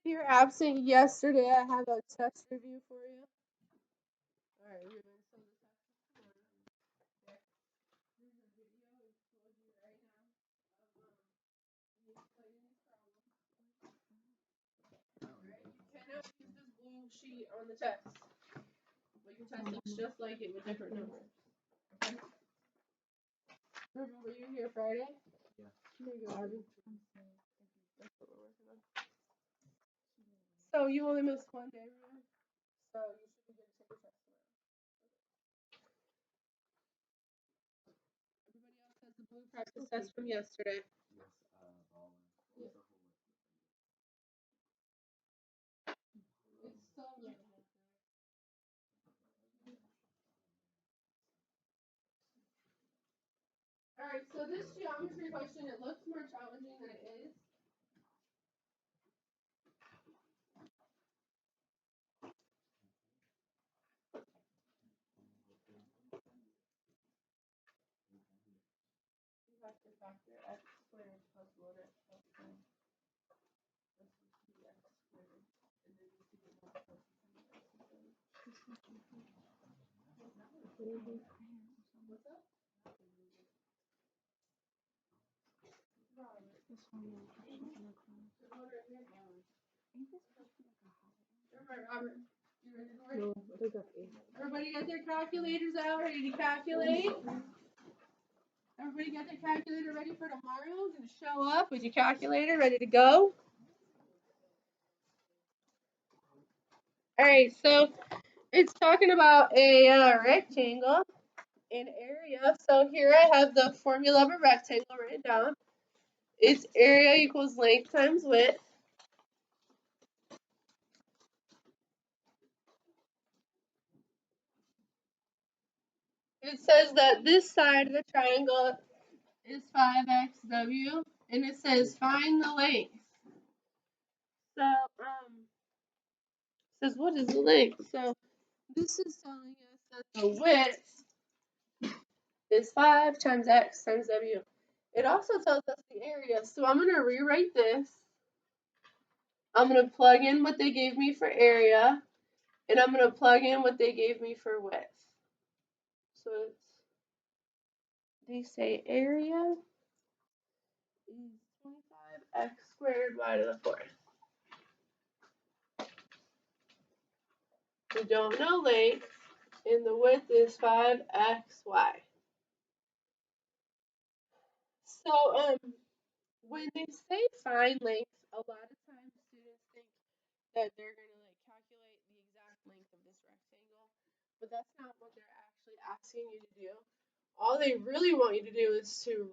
you're absent yesterday, I have a test review for you. Alright, we're going to send this out tomorrow. Okay. Here's a video exposed you right now of me explaining these problems. Alright, you cannot use this blue sheet on the test. But your test looks just like it with different numbers. Okay? Remember you here Friday? Yeah. There you go, Abby. That's what we're working on. So you only missed one day, remember? So you should be good to take your test tomorrow. Everybody else has the blue practice test from yesterday. Yes, Yeah. It's so little. Alright, so this geometry question, it looks more challenging than it is. You have to factor x squared plus 1x plus 2. This is 2x squared. And then you see the multiple. What's up? This one is Robert, you ready to work? Everybody got their calculators out, ready to calculate? Everybody got their calculator ready for tomorrow? Gonna show up with your calculator ready to go? Alright, so it's talking about a rectangle in area. So here I have the formula of a rectangle written down. Its area equals length times width. It says that this side of the triangle is 5xw, and it says find the length. So, it says what is the length? So, this is telling us that the width is 5 times x times w. It also tells us the area. So, I'm going to rewrite this. I'm going to plug in what they gave me for area, and I'm going to plug in what they gave me for width. So, they say area is 25x squared y to the 4th. We don't know length, and the width is 5xy. So, when they say find length, a lot of times students think that they're going to calculate the exact length of this rectangle, but that's not what they're actually asking you to do. All they really want you to do is to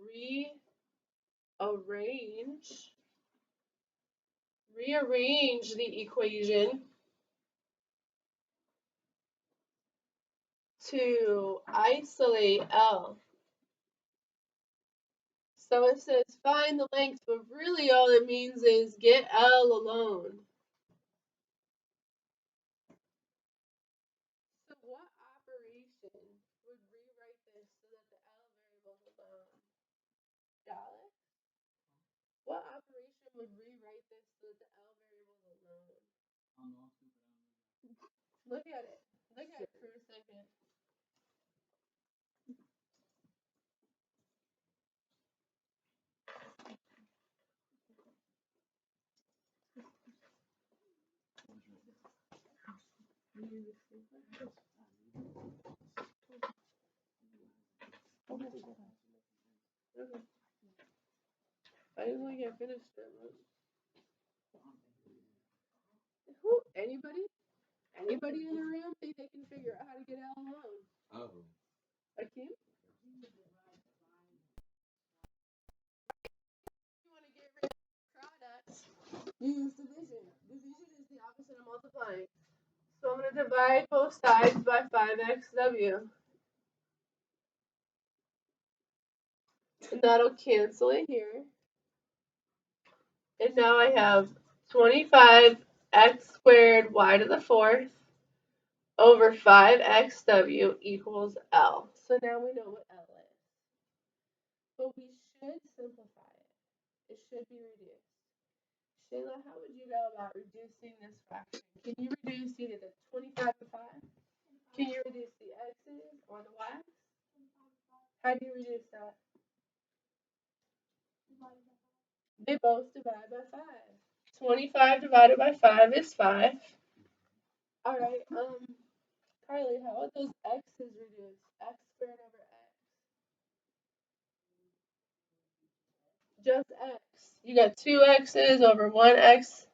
rearrange the equation to isolate L. So it says find the length, but really all it means is get L alone. So what operation would rewrite this so that the L variable is alone? Dallas? What operation would rewrite this so that the L variable is alone? Look at it. Look at it for a second. Okay. I didn't get finished that much. Who? Anybody? Anybody in the room think they can figure out how to get L alone? Oh. Akeem? You want to get rid of products, use division. Division is the opposite of multiplying. So I'm going to divide both sides by 5xw. And that'll cancel it here. And now I have 25x squared y to the 4th over 5xw equals L. So now we know what L is. But we should simplify it. It should be reduced. Shayla, how would you go about reducing this fraction? Can you reduce either the 25 to 5? Can you reduce the x's or the y's? How do you reduce that? They both divide by 5. 25 divided by 5 is 5. All right, Carly, how would those x's reduce? X squared over x. Just x. You got 2 x's over 1 x.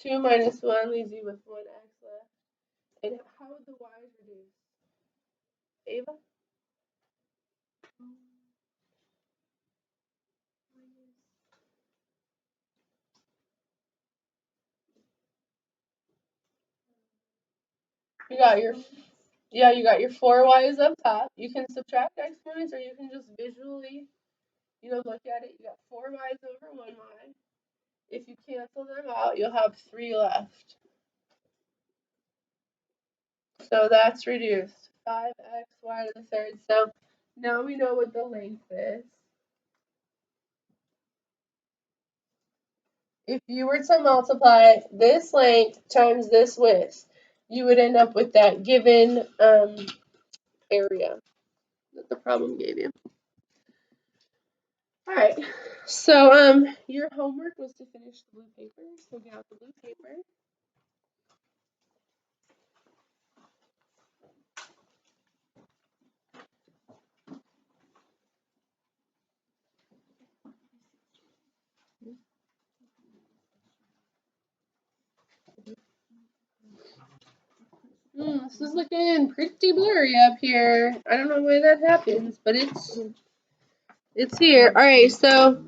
2 minus 1 leaves you with 1 x left. And how would the y's reduce? Ava? You got your 4 y's up top. You can subtract exponents or you can just visually, look at it. You got 4 y's over 1 y. If you cancel them out, you'll have 3 left. So that's reduced. 5x y to the third. So now we know what the length is. If you were to multiply this length times this width, you would end up with that given area that the problem gave you. All right, so your homework was to finish the blue paper, so get out the blue paper. This is looking pretty blurry up here. I don't know why that happens, but it's here. All right, so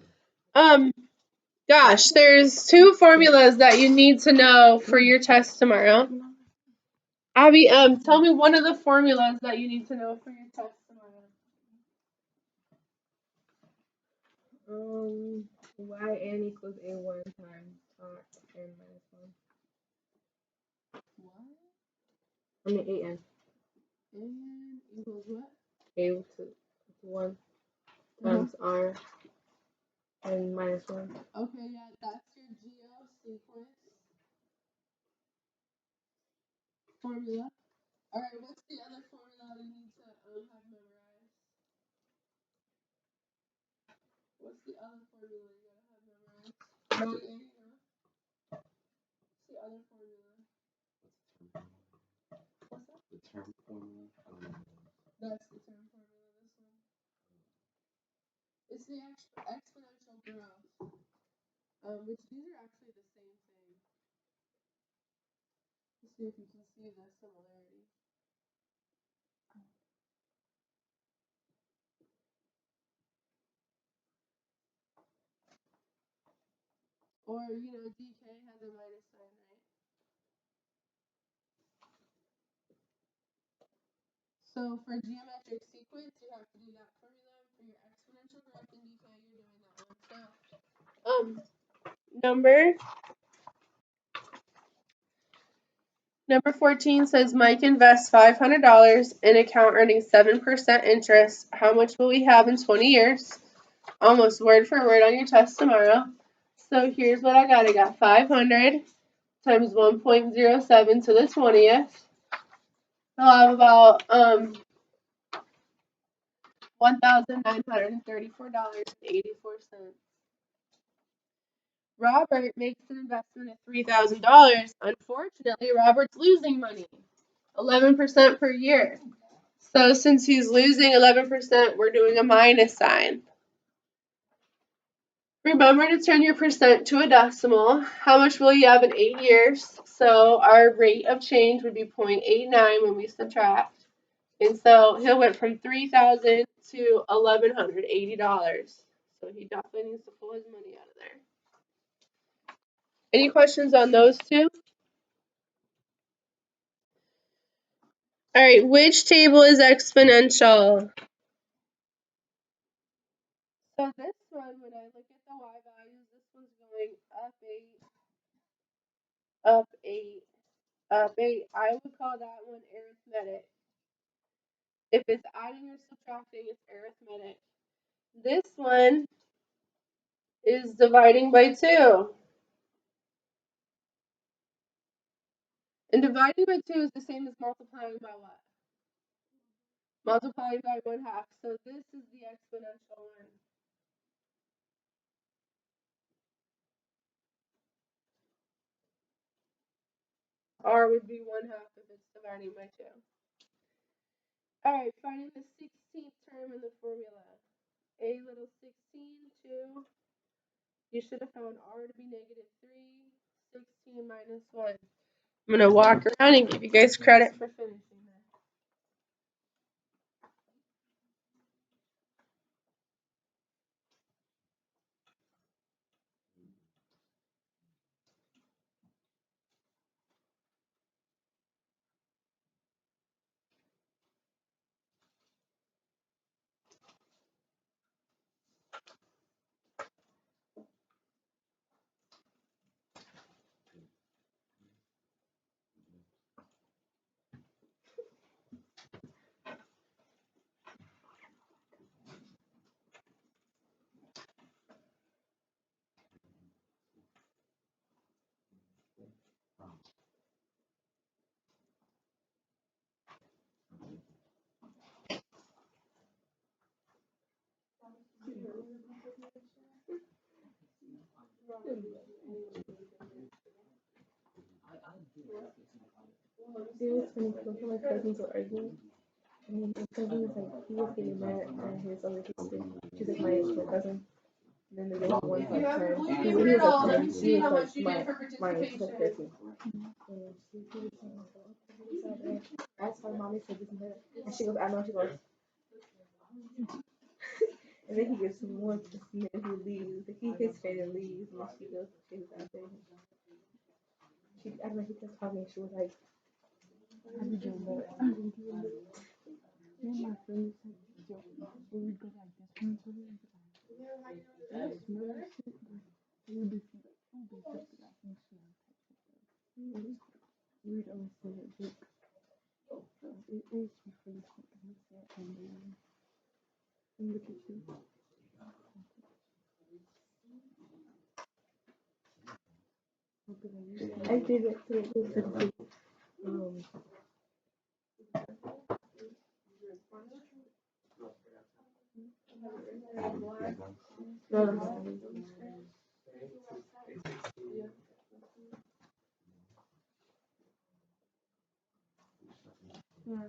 gosh, there's 2 formulas that you need to know for your test tomorrow. Abby, tell me one of the formulas that you need to know for your test tomorrow. yn equals a1 times n minus 1. What? I mean an. N equals what? A to 1 times r n minus 1. Okay, yeah, that's your geo sequence formula. All right, what's the other formula we need to have memorized? What's the other formula you gotta have memorized? What's the other formula? What's that? The term formula. That's the term formula, this one. It's the exponential growth, which these are actually the same thing. Let's see if you can see the similarity. Or, DK has a minus sign, right? So for geometric sequence, you have to do that formula. For your exponential growth in DK, you're doing that one. So, number 14 says Mike invests $500 in account earning 7% interest. How much will we have in 20 years? Almost word for word on your test tomorrow. So here's what I got. I got 500 times 1.07 to the 20th. I'll have about $1,934.84. Robert makes an investment of $3,000. Unfortunately, Robert's losing money, 11% per year. So since he's losing 11%, we're doing a minus sign. Remember to turn your percent to a decimal. How much will you have in 8 years? So our rate of change would be 0.89 when we subtract. And so he went from $3,000 to $1,180. So he definitely needs to pull his money out of there. Any questions on those two? All right, which table is exponential? So this one, when I look at the y values, this one's going up 8, up 8, up 8. I would call that one arithmetic. If it's adding or subtracting, it's arithmetic. This one is dividing by 2. And dividing by 2 is the same as multiplying by what? Multiplying by 1/2. So this is the exponential one. R would be 1/2 if it's dividing by 2. Alright, finding the 16th term in the formula. A little 16, 2. You should have found R to be -3. 16 minus 1. I'm going to walk around and give you guys credit for finishing that. It was funny because my cousins were arguing, and then my cousin was like, he was getting mad at his older sister. She's like my cousin. And then the younger one's like 10. He was like 10. He was like my 13. And she was saying, that's why mommy said this and that. And she goes, I know. She goes, and then he gets more pissed, and then he leaves. Like, he hits fan and leaves, and then she goes, she's out there. She, I don't know, he kept talking, and she was like, I'm doing that. Me and my friends like joke when we go like this one to them. That's smell shit. We'd be like, we'd always say a joke. It is really something like that. And look at you. I did it to no. Yeah.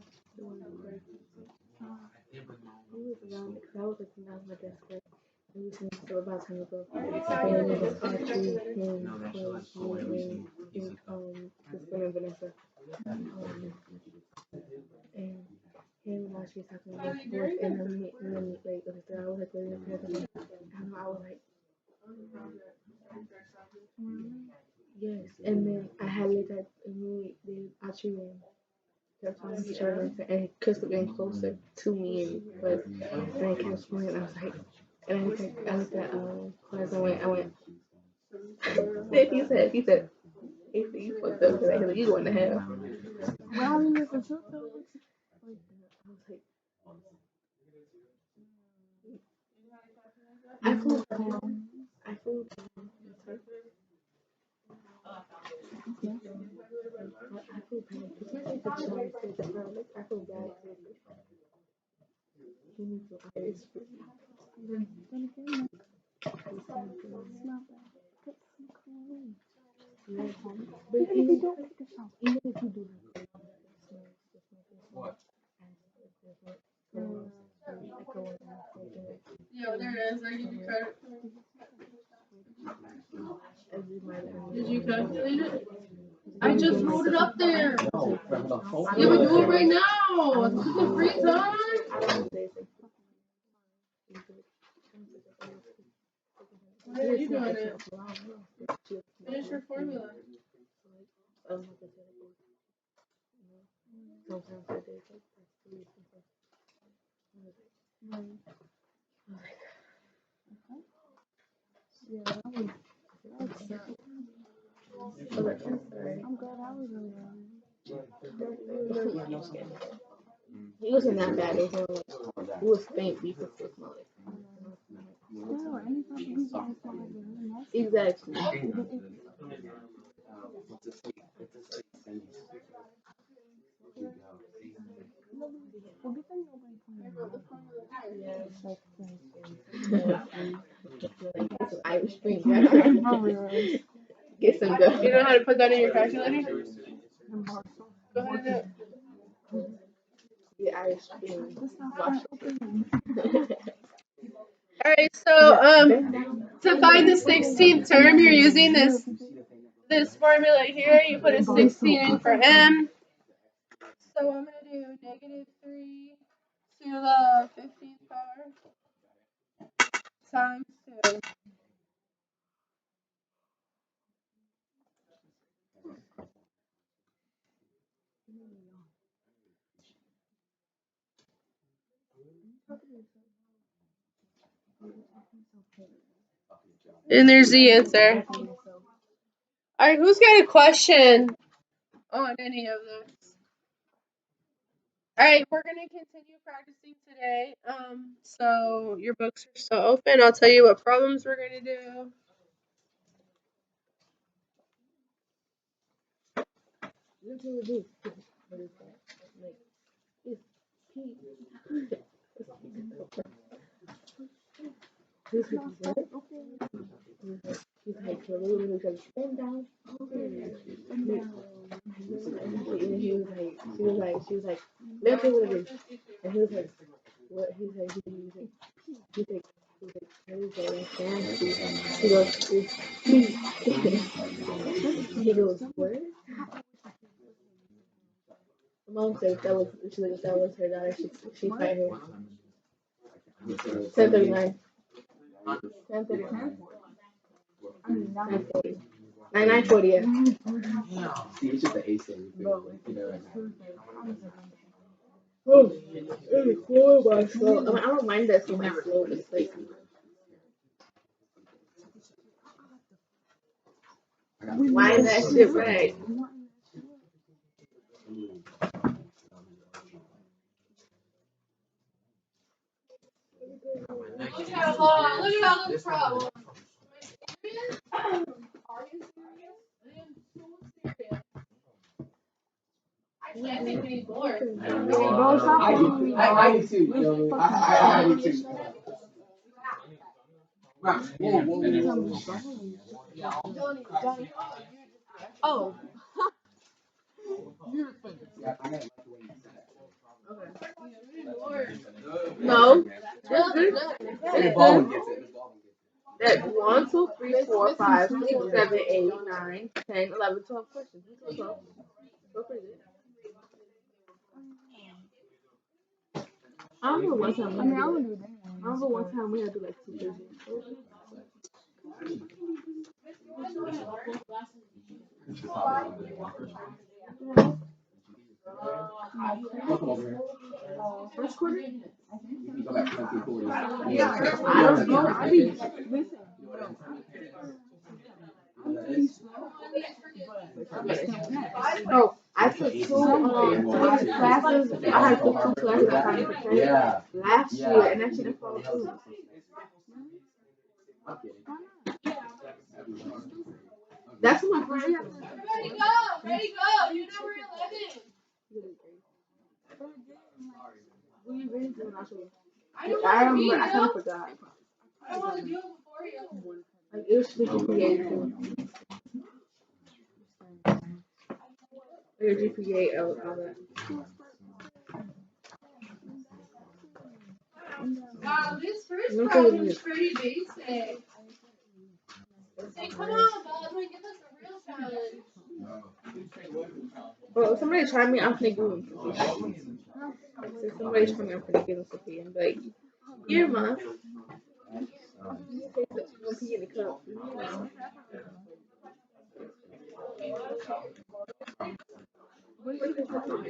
He was around because I was like when I was my desk right. We was saying so about time ago. And it was actually him, Chloe, and Sister and Vanessa. And him and I she was talking about sports and then like I was like waiting up here. I don't know, I was like yes. And then I had looked at and we did Archie and kept talking to each other and Chris was getting closer to me and I kept going and I was like and I looked at Clarence and I went then he said you fucked up because I said you going to hell. Well, I mean, I was like I flew down. I flew down. I feel bad. It's not like the child said the child. Like, I feel bad. He needs to. It's then again, it's not bad. Get some cologne. Yeah, but even if you don't pick this up, even if you do have Yo, there it is. I give you credit. Did you calculate it? I just wrote it up there. Yeah, but do it right now. This is the free time. Why are you doing it? Finish your formula. Sometimes I do like yeah, that was I'm glad I was in there. It wasn't that bad. It was faint because it was like still, anytime you guys exactly. Some Irish Spring. Get some go. You know how to put that in your calculator? Go ahead and do it. The Irish Spring. Wash Alright, so to find the 16th term, you're using this formula here. You put a 16 in for m. So I'm going to do negative 3 to the 15th power times 2. And there's the answer. Alright, who's got a question on any of this? Alright, we're going to continue practicing today. So your books are still open. I'll tell you what problems we're going to do. She's like, so we were going to spin down. And he was like, she was like, let's see what it is. And he was like, what? He was like, he goes, he goes, what? Mom said that was her daughter. She fired her. 10:39. 10:39. 9:40. Yeah. See, it's just the A thing. Oh, it's cool, but slow. I mean, I don't mind that so much slow. It's like. Why is that shit right? Look at all those problems. Are you serious? I am so serious. I can't think anymore. I do too. I do too. Oh. No. That's 1, 2, 3, 4, 5, 6, 7, 8, 9, 10, 11, 12 questions. 12. I don't know one time we had to do like 2 pages. First quarter? Yeah, I don't know. No, I took 2 classes. I had took 2 classes at County last year, and that shit didn't fall through. That's my friend. Ready, go! You number 11. I don't want to be, I kind of forgot. I don't want to do it before you. Like, it was GPA too. Your GPA, all that. Wow, this first problem is pretty basic. Say, come on, Baldwin, give us a real challenge. Well, if somebody tried me, I'm gonna give them cookies. If somebody tried me, I'm gonna give them cookie and be like, here, ma. One pee in the cup.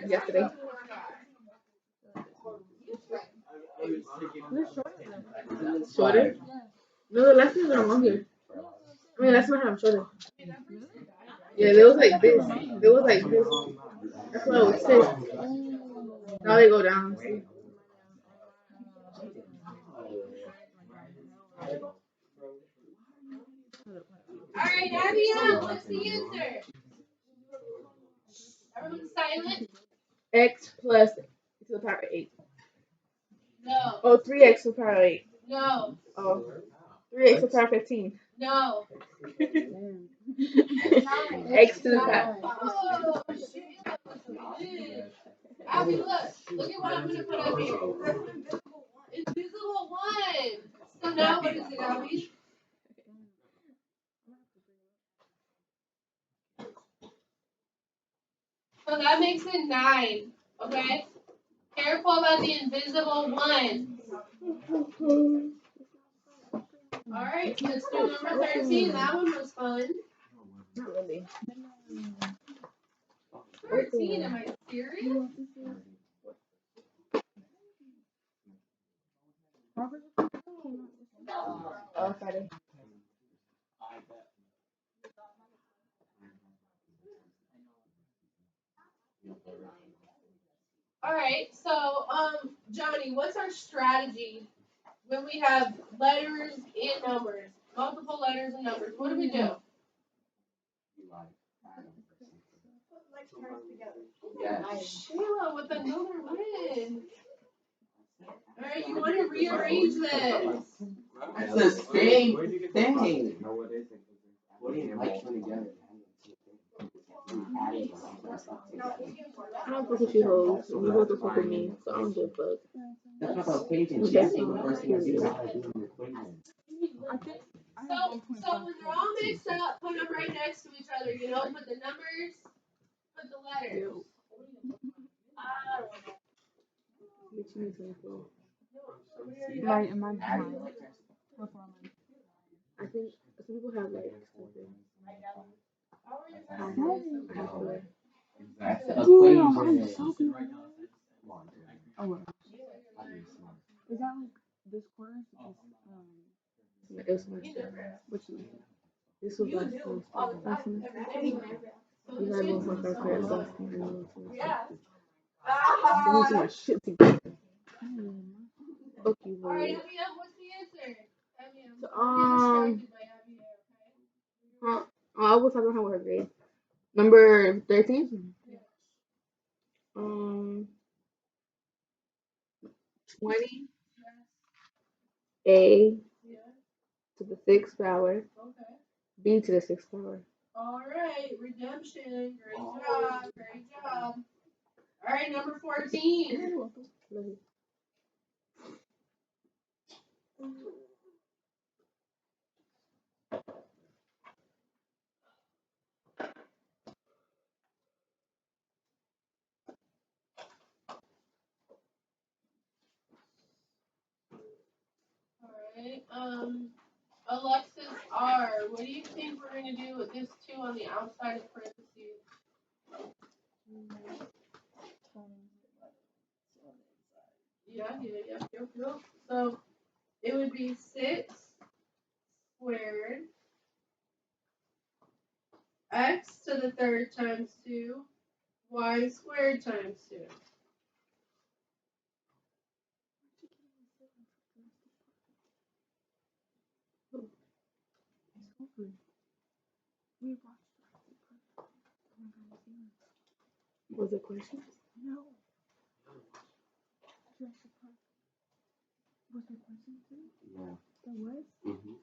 Yesterday. Shorter? No, the lessons are longer. I mean, that's not how I'm shorter. Yeah, they was like this. They was like this. That's why I was sick. Now they go down. See? Alright, Abby, what's the answer? Everyone silent? X plus to the power of 8. No. Oh, 3x to the power 8. No. Oh, 3x to the power 15. No. X to the power. Oh, Sheila was a bitch. Abby, look at what I'm gonna put up here. Invisible one. So now what is it, Abby? So that makes it 9. Okay? Careful about the invisible one. Alright, let's do number 13. That one was fun. Not really. 13, am I serious? Oh, Friday. Alright, so Johnny, what's our strategy when we have letters and numbers? Multiple letters and numbers. What do we do? Sheila with another win. Alright, you want to rearrange this. It's the same thing. I don't fuck with you hoes. You hoes don't fuck with me, so I don't give a fuck. That's what I was paging. That's the first thing I do is how to do an equation. So when they're all mixed up, put them right next to each other. You know, put the numbers, put the letters. Which means like, Right, in my mind. I think some people have like something. I have to. That's the Damn, I'm equation. so good. Oh, well. Is that like this course? It was semester. Which semester? This was last semester. Last semester? You guys both my first grade last semester. Yeah. I need to get my shit together. Fuck you, All right, boy. Abby, what's the answer? Abby, So, don't get distracted by Abby, okay? I was talking about her grade. Number 13? 20 A Yeah. to the 6th power, Okay. B to the 6th power. All right, redemption. Great job. Great job. All right, number 14. All right. Alexis R. What do you think we're gonna do with this 2 on the outside of parentheses? Yeah. So it would be 6 squared x to the 3rd times 2 y squared times 2. Was it questions? No. Was there questions too? Yeah. There was? Mm-hmm.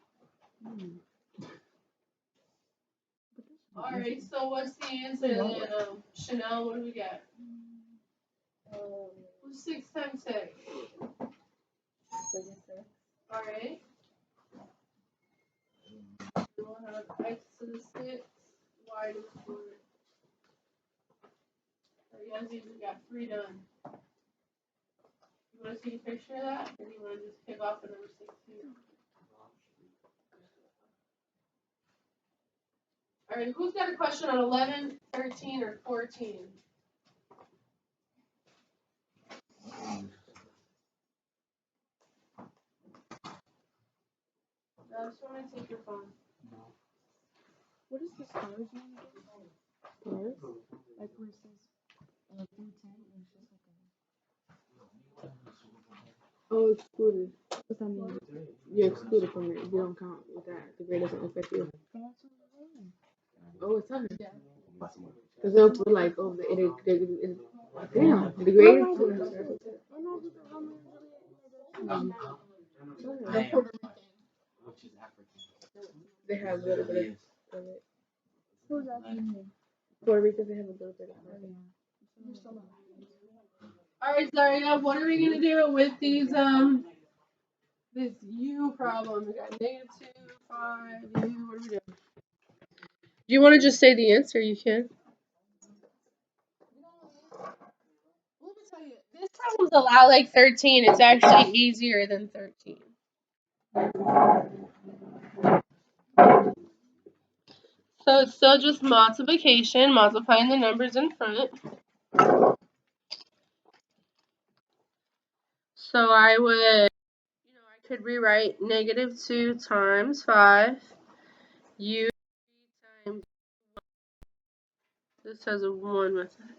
All right. So what's the answer then? Chanel, what do we get? 6 times 6. 36. All right. We'll have x to the 6, y to the 4. Yes, we got 3 done. You want to see a picture of that, or do you want to just pick off the number 16? All right, who's got a question on 11, 13, or 14? I just want to take your phone. What is the stars one again? Stars? Like where it says through 10 and it's just like a. Oh, excluded. What's that mean? You're excluded from it. You don't count with that. The grade doesn't affect you. Oh, it's on here. Because they'll put like, oh, damn, the grade. They have a little bit of it. Who's asking? Puerto Rico, they have a little bit of it. Alright, Zaria, what are we gonna do with these this U problem? We got -2, 5, U, what are we doing? Do you wanna just say the answer? You can. Let me tell you, this problem's a lot like 13. It's actually easier than 13. So it's still just multiplication, multiplying the numbers in front. So I would, I could rewrite -2 times 5, U times, this has a 1 with it.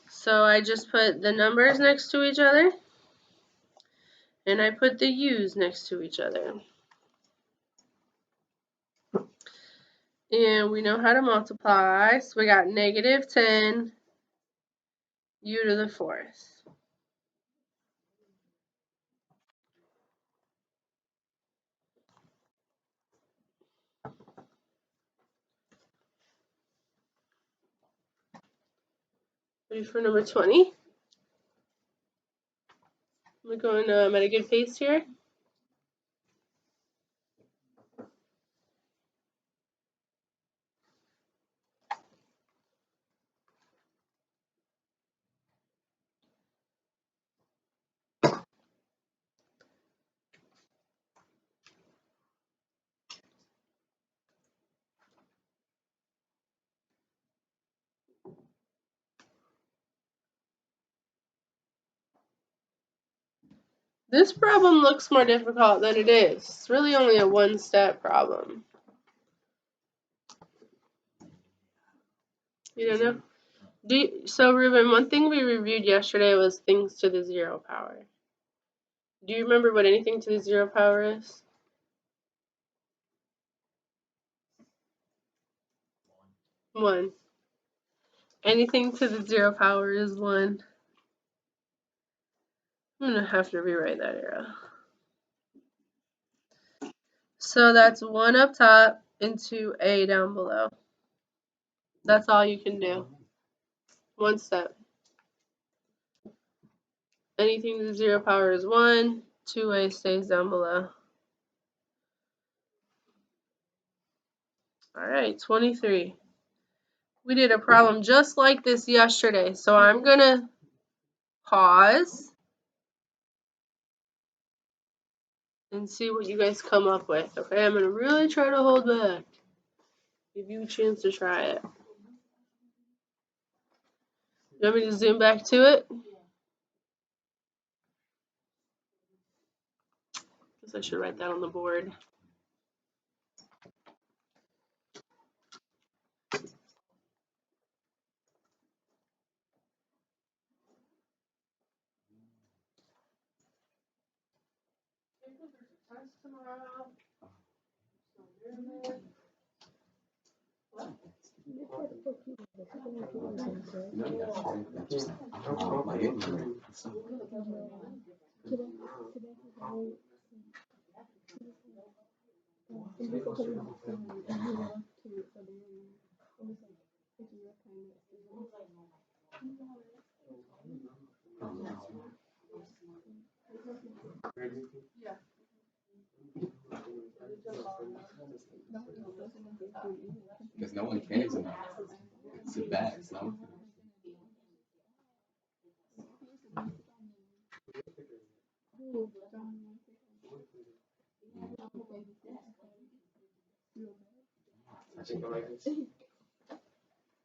So I just put the numbers next to each other, and I put the U's next to each other. And we know how to multiply, so we got -10 U to the 4th. Ready for number 20? We're going at a good pace here. This problem looks more difficult than it is. It's really only a one-step problem. You don't know? So, Ruben, one thing we reviewed yesterday was things to the 0 power. Do you remember what anything to the 0 power is? 1. Anything to the 0 power is 1. I'm going to have to rewrite that arrow. So that's 1 up top and 2a down below. That's all you can do. One step. Anything to the 0 power is 1. 2a stays down below. Alright, 23. We did a problem just like this yesterday, so I'm going to pause and see what you guys come up with. Okay, I'm going to really try to hold back. Give you a chance to try it. You want me to zoom back to it? Guess I should write that on the board. Because no one cares enough. It's a bad, so.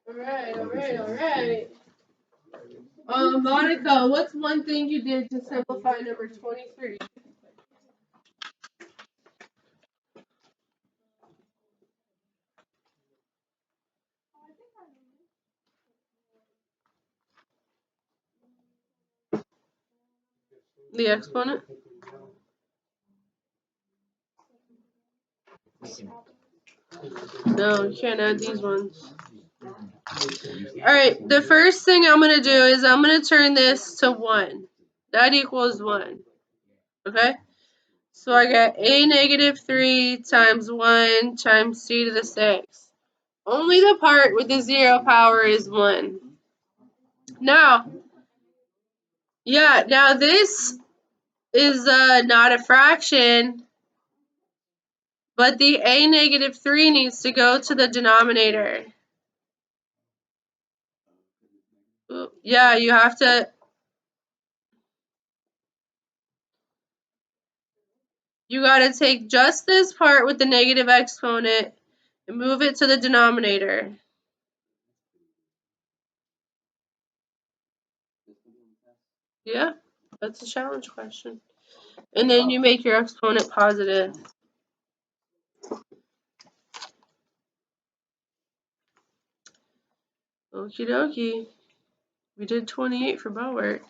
Alright. Monica, what's one thing you did to simplify number 23? The exponent? No, you can't add these ones. Alright, the first thing I'm going to do is I'm going to turn this to 1. That equals 1. Okay? So I got a negative 3 times 1 times c to the 6. Only the part with the 0 power is 1. Now, yeah, now this is not a fraction, but the a negative 3 needs to go to the denominator. Yeah, you have to. You got to take just this part with the negative exponent and move it to the denominator. Yeah, that's a challenge question. And then you make your exponent positive. Okie dokie. We did 28 for bow work.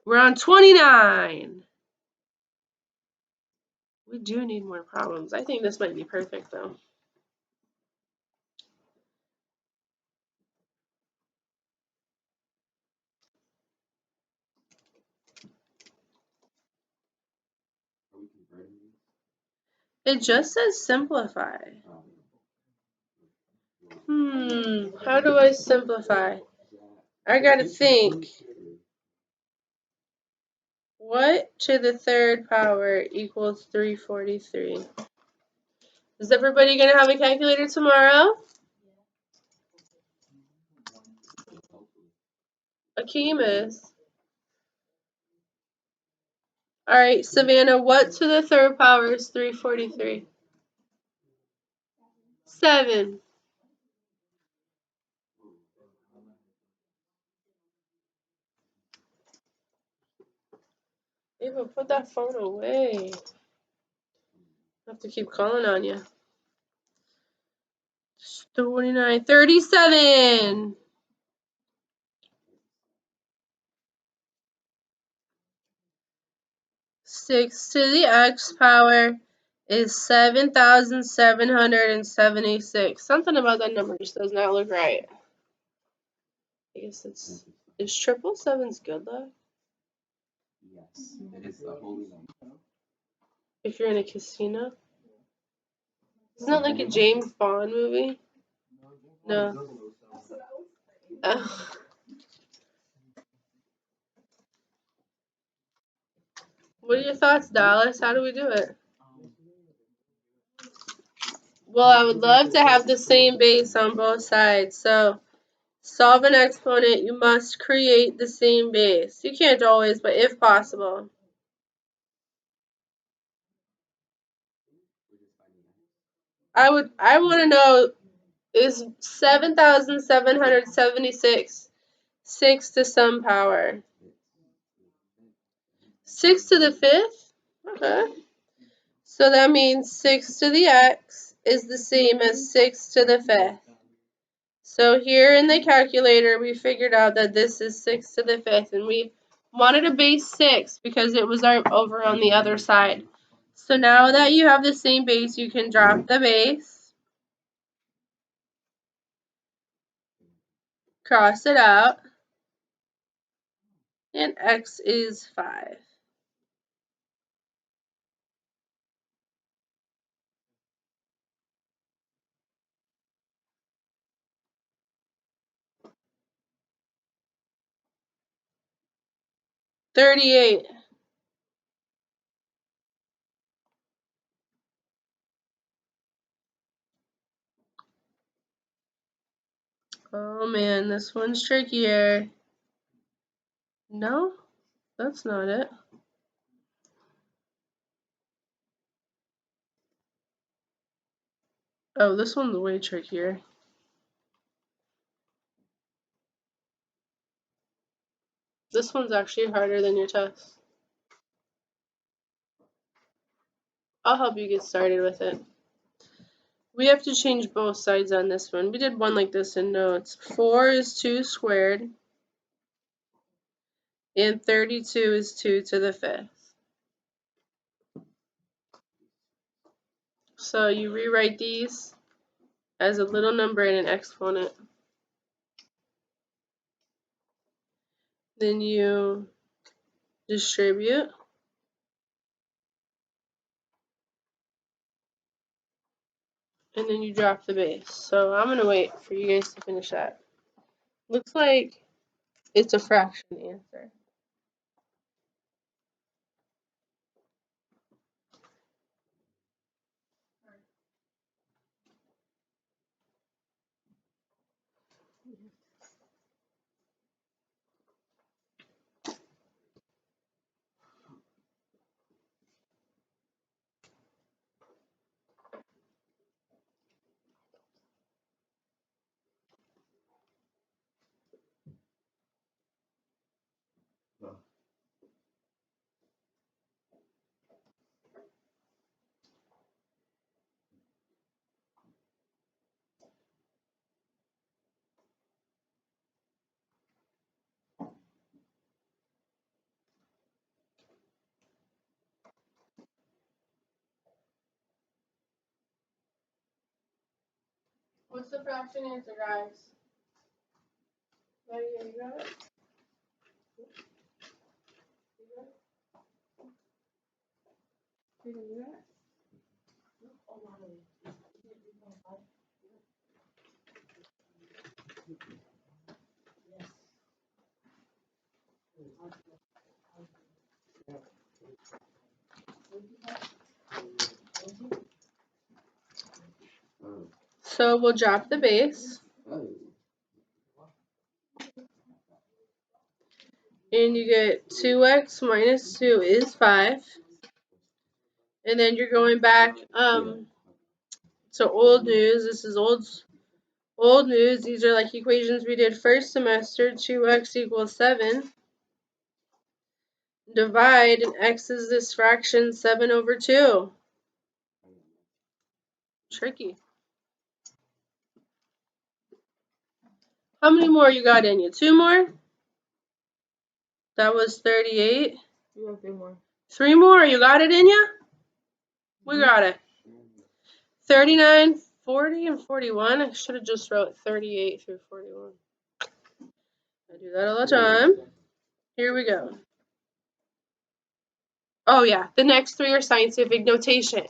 We're on 29. We do need more problems. I think this might be perfect though. It just says simplify. How do I simplify? I gotta think. What to the third power equals 343? Is everybody gonna have a calculator tomorrow? Akeem is. Alright, Savannah, what to the third power is 343? 7. Ava, put that phone away. I have to keep calling on you. 29, 37. 6 to the x power is 7,776. Something about that number just does not look right. I guess is 777's good luck? Yes, it is a holy number. If you're in a casino? Isn't that like a James Bond movie? No. Oh. What are your thoughts, Dallas? How do we do it? Well, I would love to have the same base on both sides. So, solve an exponent, you must create the same base. You can't always, but if possible. I want to know, is 7,776 6 to some power? 6 to the 5th? Okay. So that means 6 to the x is the same as 6 to the 5th. So here in the calculator, we figured out that this is 6 to the 5th, and we wanted a base 6 because it was over on the other side. So now that you have the same base, you can drop the base, cross it out, and x is 5. $38. Oh man, this one's trickier. No, that's not it. Oh, this one's way trickier. This one's actually harder than your test. I'll help you get started with it. We have to change both sides on this one. We did one like this in notes. 4 is 2 squared, and 32 is 2 to the 5th. So you rewrite these as a little number and an exponent. Then you distribute. and then you drop the base. So I'm going to wait for you guys to finish that. Looks like it's a fraction answer. What's the fraction answer, guys? You got it? You got it? So we'll drop the base. And you get 2x minus 2 is 5. And then you're going back to old news. This is old news. These are like equations we did first semester. 2x equals 7. Divide, and x is this fraction, 7 over 2. Tricky. How many more you got in you? 2 more? That was 38. You have 3 more. 3 more? You got it in you? We got it. 39, 40, and 41. I should have just wrote 38 through 41. I do that all the time. Here we go. Oh yeah, the next 3 are scientific notation.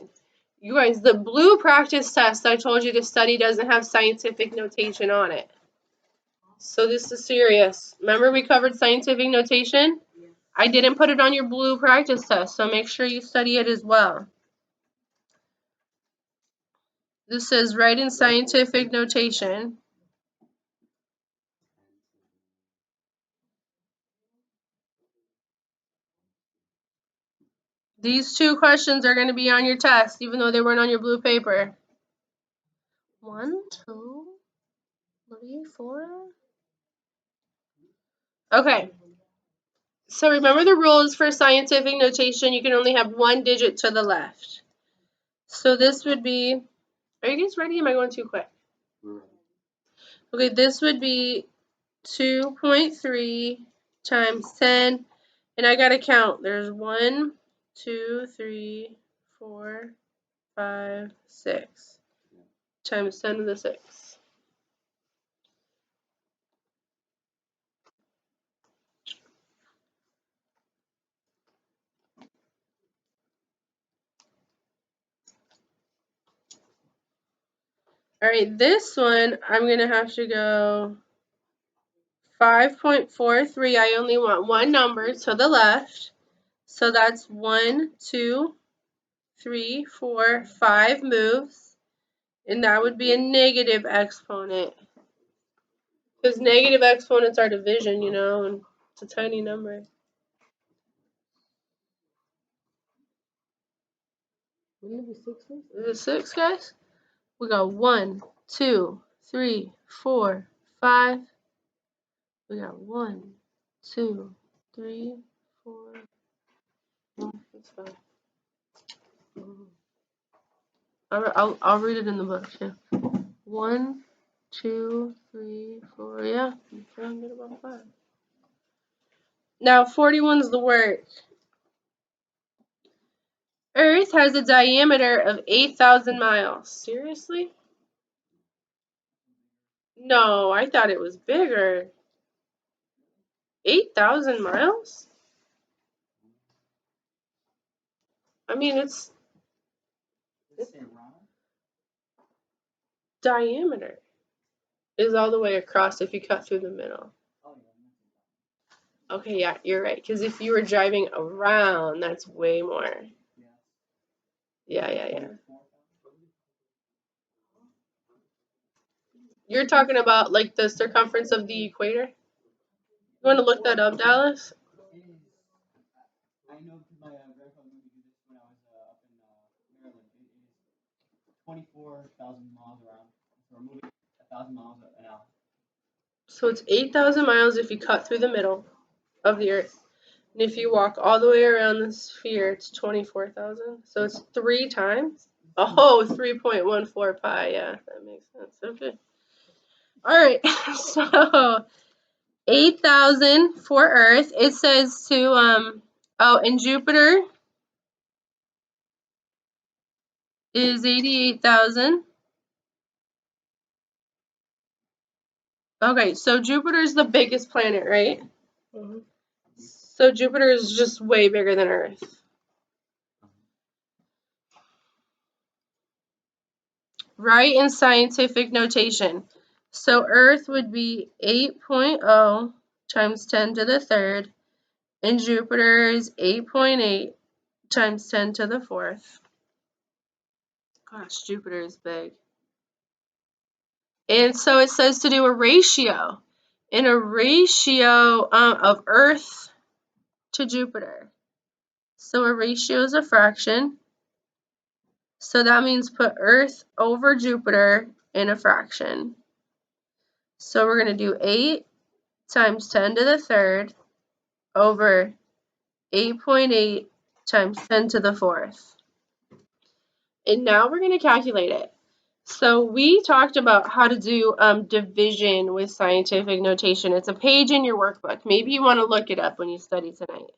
You guys, the blue practice test I told you to study doesn't have scientific notation on it. So this is serious. Remember we covered scientific notation? I didn't put it on your blue practice test, so make sure you study it as well. This says write in scientific notation. These 2 questions are going to be on your test, even though they weren't on your blue paper. 1, 2, 3, 4. Okay. So remember the rules for scientific notation. You can only have 1 digit to the left. So this would be, are you guys ready? Am I going too quick? Okay, this would be 2.3 times 10. And I got to count. There's 1, 2, 3, 4, 5, 6. Times 10 to the 6. Alright, this one, I'm going to have to go 5.43. I only want 1 number to the left. So that's 1, 2, 3, 4, 5 moves. And that would be a negative exponent. Because negative exponents are division, you know, and it's a tiny number. Wouldn't it be 6 first? Is it 6, guys? We got 1, 2, 3, 4, 5. We got 1, 2, 3, 4. That's fine. I'll read it in the book too. 1, 2, 3, 4. Yeah, I'm trying to get above 5. Now 41's the work. Earth has a diameter of 8,000 miles. Seriously? No, I thought it was bigger. 8,000 miles? I mean, it's diameter is all the way across if you cut through the middle. Okay, yeah, you're right. Because if you were driving around, that's way more. Yeah. You're talking about like the circumference of the equator? You want to look that up, Dallas? I know my grandfather made me do this when I was up in Maryland. It is 24,000 miles around. So we're moving 1,000 miles an hour. So it's 8,000 miles if you cut through the middle of the Earth. And if you walk all the way around the sphere, it's 24,000. So it's 3 times. Oh, 3.14 pi. Yeah, that makes sense. Okay. All right. So 8,000 for Earth. It says to and Jupiter is 88,000. Okay, so Jupiter is the biggest planet, right? Mhm. So Jupiter is just way bigger than Earth. Write in scientific notation. So Earth would be 8.0 times 10 to the third, and Jupiter is 8.8 times 10 to the fourth. Gosh, Jupiter is big. And so it says to do a ratio. And a ratio of Earth to Jupiter. So a ratio is a fraction. So that means put Earth over Jupiter in a fraction. So we're going to do 8 times 10 to the third over 8.8 times 10 to the fourth. And now we're going to calculate it. So we talked about how to do division with scientific notation. It's a page in your workbook. Maybe you want to look it up when you study tonight.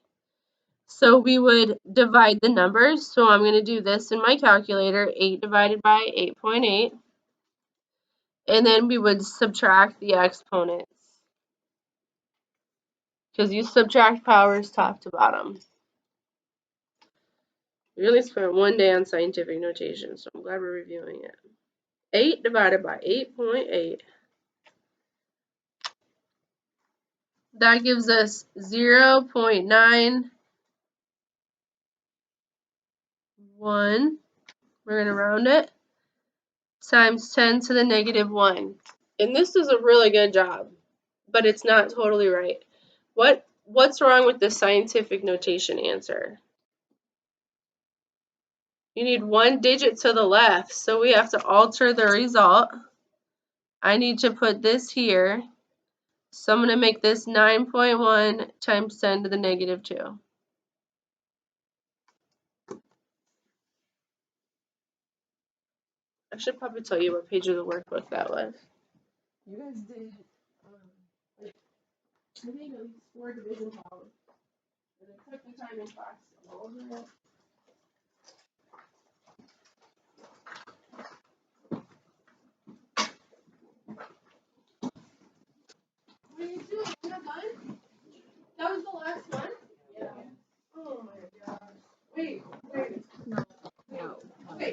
So we would divide the numbers. So I'm going to do this in my calculator, 8 divided by 8.8. And then we would subtract the exponents. Because you subtract powers top to bottom. We really spent one day on scientific notation, so I'm glad we're reviewing it. 8 divided by 8.8. That gives us 0.91. We're going to round it. Times 10 to the negative 1. And this is a really good job, but it's not totally right. What's wrong with the scientific notation answer? You need 1 digit to the left, so we have to alter the result. I need to put this here. So I'm going to make this 9.1 times 10 to the negative 2. I should probably tell you what page of the workbook that was. You guys did, I think at least 4 division problems. And I took the time in class to go over it. What are you doing? You're not done? That was the last one? Yeah. Oh my gosh. Wait. Okay.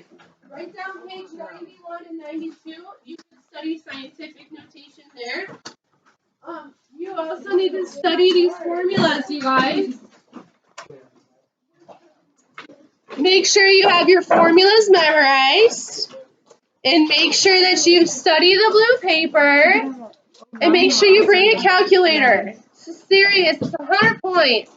Write down page 91 and 92. You can study scientific notation there. You also need to study these formulas, you guys. Make sure you have your formulas memorized. And make sure that you study the blue paper. And make sure you bring a calculator. This is serious. It's 100 points.